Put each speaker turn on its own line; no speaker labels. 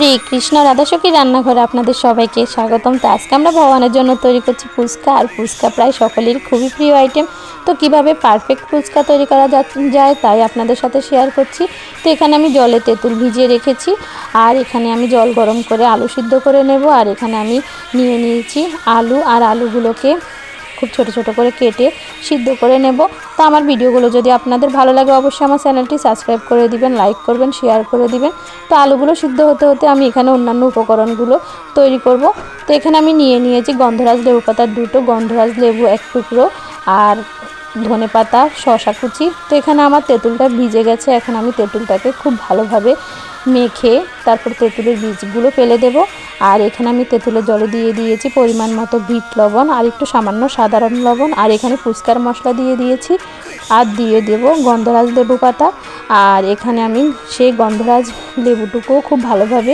হরে কৃষ্ণ, রাধাসখী রান্নাঘরে আপনাদের সবাইকে স্বাগতম। তো আজকে আমরা ভগবানের জন্য তৈরি করছি ফুচকা। আর ফুচকা প্রায় সকলেরই খুবই প্রিয় আইটেম। তো কিভাবে পারফেক্ট ফুচকা তৈরি করা যায় তাই আপনাদের সাথে শেয়ার করছি। তো এখানে আমি জলে তেঁতুল ভিজিয়ে রেখেছি, আর এখানে আমি জল গরম করে আলু সিদ্ধ করে নেব। আর এখানে আমি নিয়ে নিয়েছি আলু, আর আলুগুলোকে খুব ছোট ছোট করে কেটে সিদ্ধ করে নেব। তো আমার ভিডিওগুলো যদি আপনাদের ভালো লাগে অবশ্যই আমার চ্যানেলটি সাবস্ক্রাইব করে দিবেন, লাইক করবেন, শেয়ার করে দিবেন। তো আলুগুলো সিদ্ধ হতে হতে আমি এখানে অন্যান্য উপকরণগুলো তৈরি করব। তো এখানে আমি নিয়ে নিয়েছি গন্ধরাজ লেবু পাতা 2টো, গন্ধরাজ লেবু 1 টুকরো, আর ধনেপাতা, শসা কুচি। তো এখানে আমার তেঁতুলটা ভিজে গেছে। এখন আমি তেঁতুলটাকে খুব ভালোভাবে মেখে তারপর তেঁতুলের বীজগুলো ফেলে দেব। আর এখানে আমি তেঁতুলের জলে দিয়ে দিয়েছি পরিমাণ মতো বিট লবণ, আর একটু সামান্য সাধারণ লবণ, আর এখানে ফুচকার মশলা দিয়ে দিয়েছি, আর দিয়ে দেব গন্ধরাজ লেবু পাতা। আর এখানে আমি সেই গন্ধরাজ লেবুটুকুও খুব ভালোভাবে